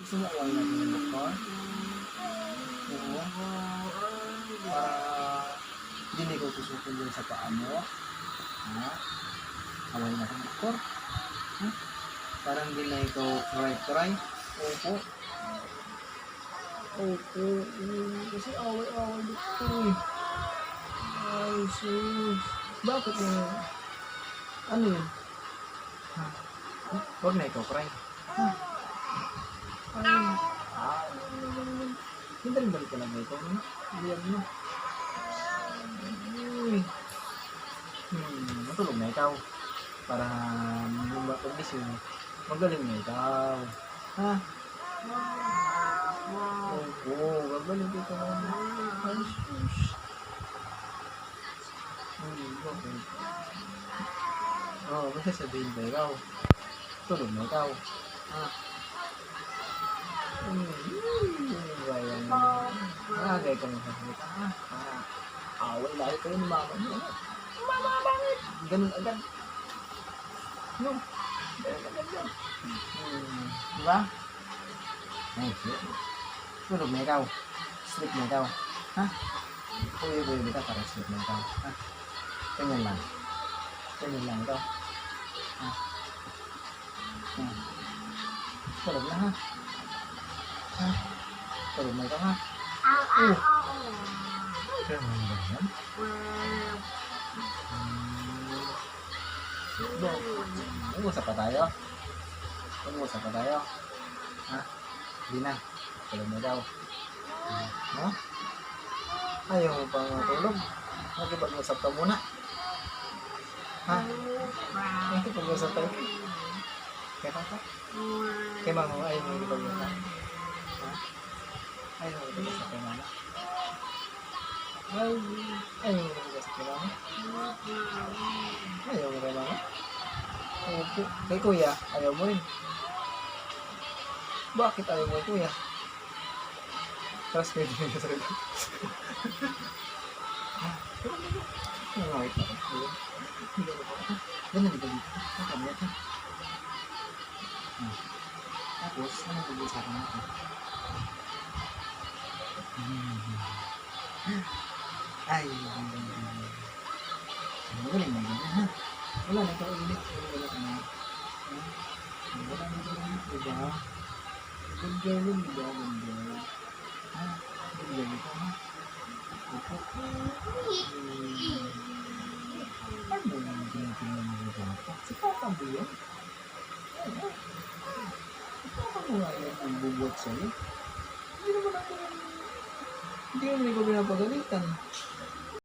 Gusto mo away natin yung doktor? Oo. Para hindi ko tusukin din sa paa mo. Ha? Away natin doktor? Ha? Parang hindi na ikaw try. Opo. Opo. Kasi away-away doktor eh. Ay, sus. Bakit mo? Ano yun? Ha? Huwag na ikaw cry. Ha? Hindi rin balik ka lang ito. Iyan mo. Matulog na ikaw. Para pag-gising mo, magaling na ikaw. Ha? Opo, gagaling ito. Ay, sus. Bakit? Oo, basta sabihin ba ikaw? Tulog na ikaw. Ha? Bayan mo. Agay ka mo sa salita. Away lagi kayo ni mama mo. Mama, bakit? Ganun agad. No. Ganun agad yun. Diba? Ay, tulog na ikaw. Sleep na ikaw. Ha? Uwi ka para sleep na ikaw. Ha? Ganyan lang. Ganyan lang ikaw. Ha? Tulog na ha? Ha? Tulog na ikaw ha? Ganyan ba yan? Mag-usap pa tayo? Mag-usap pa tayo? Ha? Hindi na. Tulog na daw. Ha? Ayaw mo pang matulog? Nakipag-usap ka muna. Ha? Nakipag-usap tayo. Kaya papa? Kaya mama, ayaw mo nakipag-usap. Ha? Ayaw mo nakipag-usap kay mama. Ayaw mo nakipag-usap kay mama. Ayaw mo kay mama. Opo. Kay kuya, ayaw mo rin. Bakit ayaw mo kay kuya? Tapos kayo din yung salita. Wait na. Ganun dito dito. Ang tablet ha. Tapos, ano pag-usapan natin? Ay, magaling na ganyan ha. Wala na ito ulit. Wala ka na. Wala na ito ulit, diba? Good girl yun, diba? Good girl. Ha? Good girl ito ha? Opo. Ano yung tinitingnan mo dito? Si Papa mo yun? Si Papa mo nga yun ang bubot sa'yo? Hindi naman ikaw pinapagalitan.